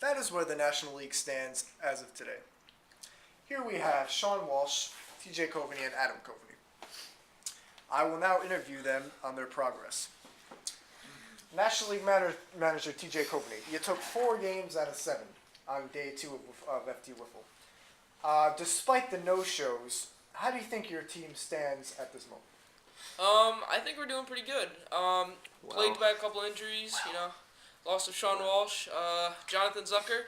That is where the National League stands as of today. Here we have Sean Walsh, TJ Coveney, and Adam Coveney. I will now interview them on their progress. National League manager TJ Coveney, you took 4 games out of 7 on day 2 of FT Wiffle. Despite the no-shows, how do you think your team stands at this moment? I think we're doing pretty good. Plagued by a couple injuries, loss of Sean Walsh, Jonathan Zucker.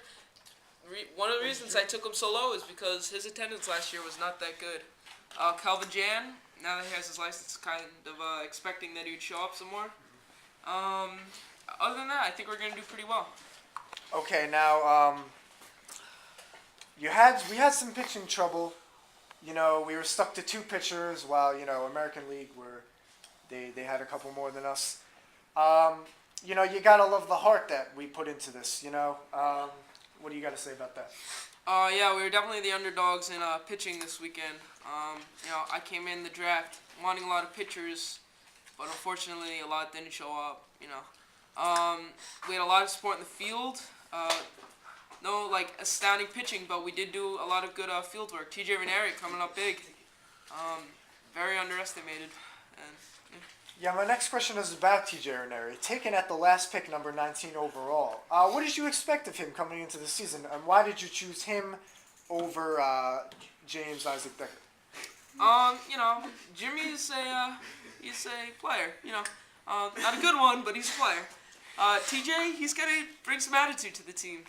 One of the reasons I took him so low is because his attendance last year was not that good. Calvin Jan, now that he has his license, kind of expecting that he would show up some more. Other than that, I think we're going to do pretty well. Okay, now, we had some pitching trouble. We were stuck to 2 pitchers while, American League they had a couple more than us. You gotta love the heart that we put into this, What do you got to say about that? Yeah, we were definitely the underdogs in pitching this weekend. I came in the draft wanting a lot of pitchers, but unfortunately a lot didn't show up, We had a lot of support in the field. No, astounding pitching, but we did do a lot of good field work. TJ Ranieri coming up big. Very underestimated. And, yeah, my next question is about TJ Ranieri, taken at the last pick, number 19 overall. What did you expect of him coming into the season, and why did you choose him over James Isaac Decker? Jimmy is he's a player. Not a good one, but he's a player. TJ, he's got to bring some attitude to the team.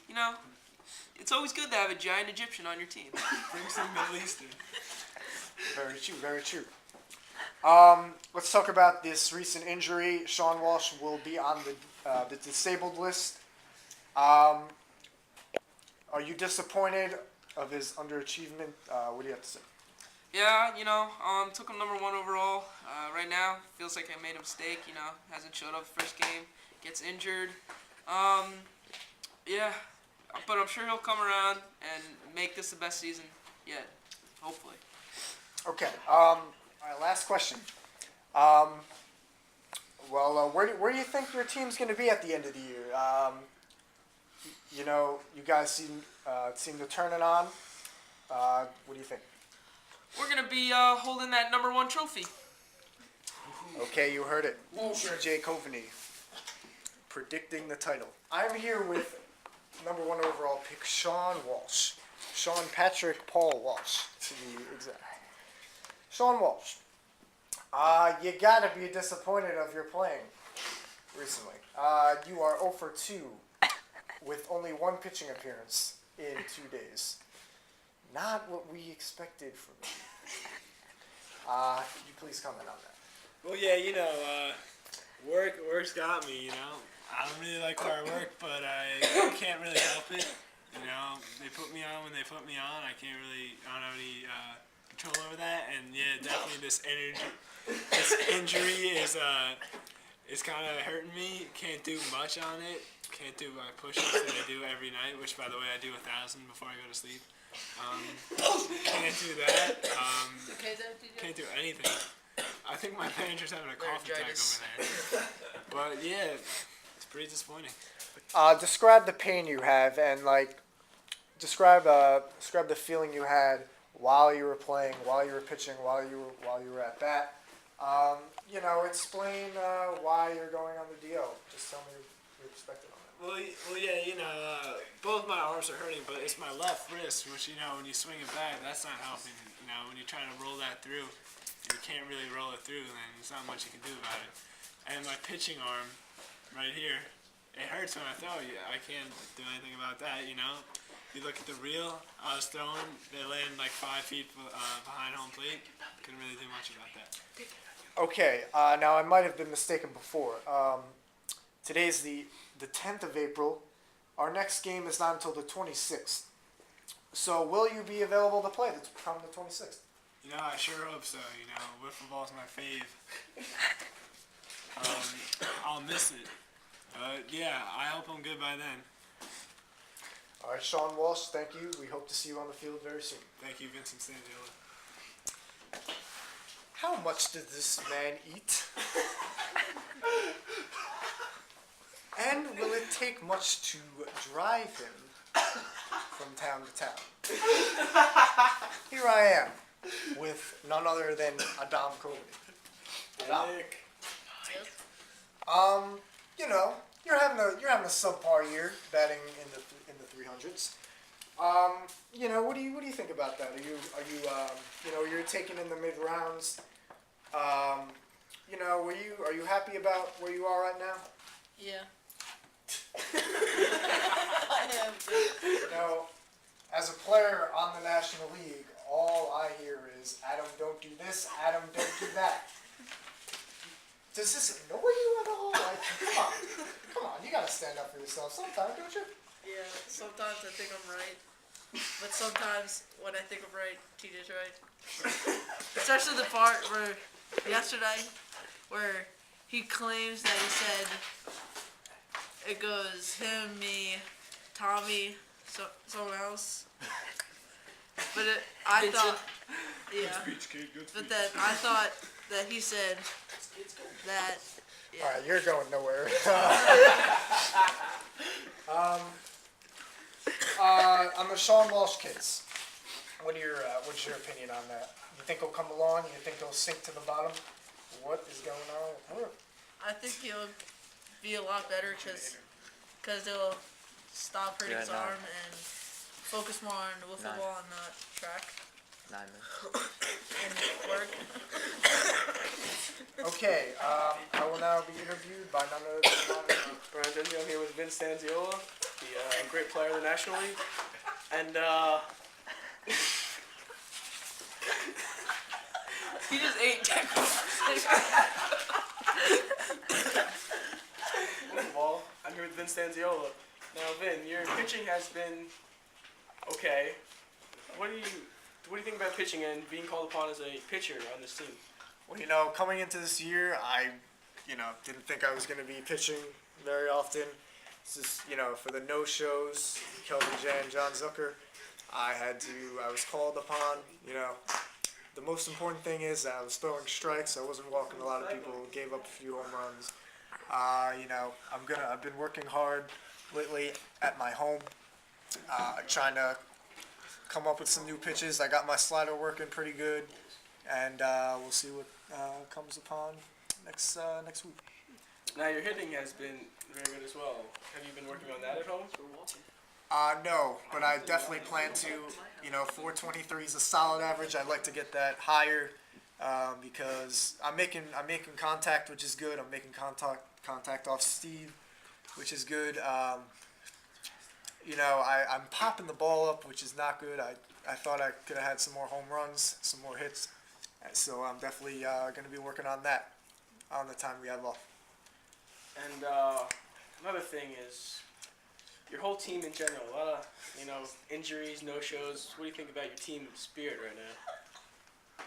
It's always good to have a giant Egyptian on your team. Bring some Middle Eastern. Very true, very true. Let's talk about this recent injury. Sean Walsh will be on the disabled list. Are you disappointed of his underachievement? What do you have to say? Yeah, took him number 1 overall. Right now, feels like I made a mistake. Hasn't showed up first game, gets injured. Yeah, but I'm sure he'll come around and make this the best season yet, hopefully. Okay. All right, last question. Where do you think your team's going to be at the end of the year? You guys seem to turn it on. What do you think? We're going to be holding that number 1 trophy. Okay, you heard it. TJ Coveney predicting the title. I'm here with number 1 overall pick, Sean Walsh. Sean Patrick Paul Walsh, to be exact. Sean Walsh, you gotta be disappointed of your playing recently. You are 0 for 2 with only 1 pitching appearance in 2 days. Not what we expected from you. Could you please comment on that? Well, yeah, work's got me, I don't really like hard work, but I can't really help it. They put me on when they put me on. I don't have any control over that, and yeah, definitely this injury is kind of hurting me. Can't do much on it. Can't do my push-ups that I do every night, which, by the way, I do 1,000 before I go to sleep. Can't do that. Can't do anything. I think my manager's having a cough attack over there. But yeah, it's pretty disappointing. Describe the pain you have, and describe the feeling you had while you were playing, while you were pitching, while you were at bat. Explain why you're going on the DL. Just tell me your perspective on that. Well, yeah, both my arms are hurting, but it's my left wrist, which, when you swing it back, that's not helping. When you're trying to roll that through, you can't really roll it through, then there's not much you can do about it. And my pitching arm, right here, it hurts when I throw. I can't do anything about that, If you look at the reel I was throwing, they land 5 feet behind home plate. Couldn't really do much about that. Okay, now I might have been mistaken before. Today's the 10th of April. Our next game is not until the 26th. So will you be available to play come the 26th? I sure hope so. Wiffle ball's my fave. I'll miss it. Yeah, I hope I'm good by then. All right, Sean Walsh, thank you. We hope to see you on the field very soon. Thank you, Vincent Stanziola. How much did this man eat? And will it take much to drive him from town to town. Here I am with none other than Adam Coveney. Adam. You know, you're having a subpar year batting in the 300s. You know, what do you think about that? Are you you're taking in the mid rounds. You know, are you happy about where you are right now? Yeah. I am. You know, as a player on the National League, all I hear is Adam, don't do this. Adam, don't do that. Does this annoy you at all? Like, come on, you gotta stand up for yourself sometime, don't you? Yeah, sometimes I think I'm right. But sometimes when I think I'm right, TJ's right. Especially the part where yesterday where he claims that he said it goes him, me, Tommy, someone else. But I Vincent. thought, yeah. But then I thought that he said that. Yeah. All right, you're going nowhere. On the Sean Walsh case, what's your opinion on that? You think he'll come along? You think he'll sink to the bottom? What is going on with her? I think he'll be a lot better because he'll stop hurting his arm and focus more on the wiffle ball and the track 9 minutes. and work. Okay, I will now be interviewed by none other than Brian Denby. I'm here with Vincent Stanziola, the great player in the National League. And He just ate tackle. most of all, I'm here with Vince Stanziola. Now, Vin, your pitching has been okay. What do you think about pitching and being called upon as a pitcher on this team? Well, you know, coming into this year, I, didn't think I was going to be pitching very often. It's just, for the no-shows, Kelvin Jan, John Zucker, I was called upon, The most important thing is that I was throwing strikes. I wasn't walking a lot of people, gave up a few home runs. I've been working hard lately at my home, trying to come up with some new pitches. I got my slider working pretty good, and we'll see what comes upon next week. Now, your hitting has been very good as well. Have you been working on that at home? No, but I definitely plan to. 423 is a solid average. I'd like to get that higher because I'm making contact, which is good. I'm making contact off Steve, which is good. I'm popping the ball up, which is not good. I thought I could have had some more home runs, some more hits. So I'm definitely going to be working on that on the time we have off. And another thing is your whole team in general. A lot of injuries, no-shows. What do you think about your team spirit right now?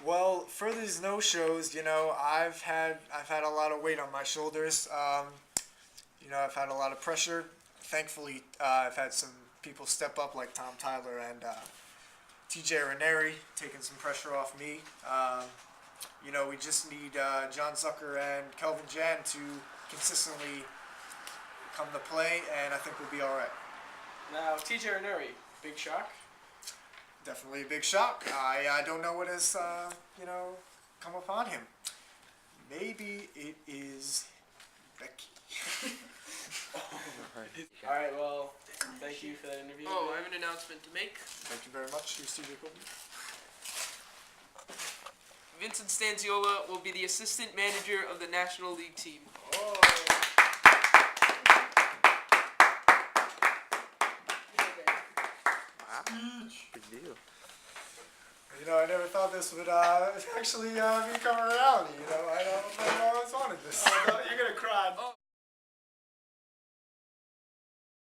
Well, for these no-shows, I've had a lot of weight on my shoulders. I've had a lot of pressure. Thankfully, I've had some people step up like Tom Tyler and TJ Ranieri, taking some pressure off me. We just need John Zucker and Kelvin Jan to consistently come to play, and I think we'll be all right. Now, TJ Ranieri, big shock? Definitely a big shock. I don't know what has, come upon him. Maybe it is Becky. All right, well, thank you for that interview. Oh, I have an announcement to make. Thank you very much. You're Steve Jacoby. Vincent Stanziola will be the assistant manager of the National League team. Oh. Big deal. I never thought this would actually become a reality. I don't know if I always wanted this. You're gonna cry. Oh.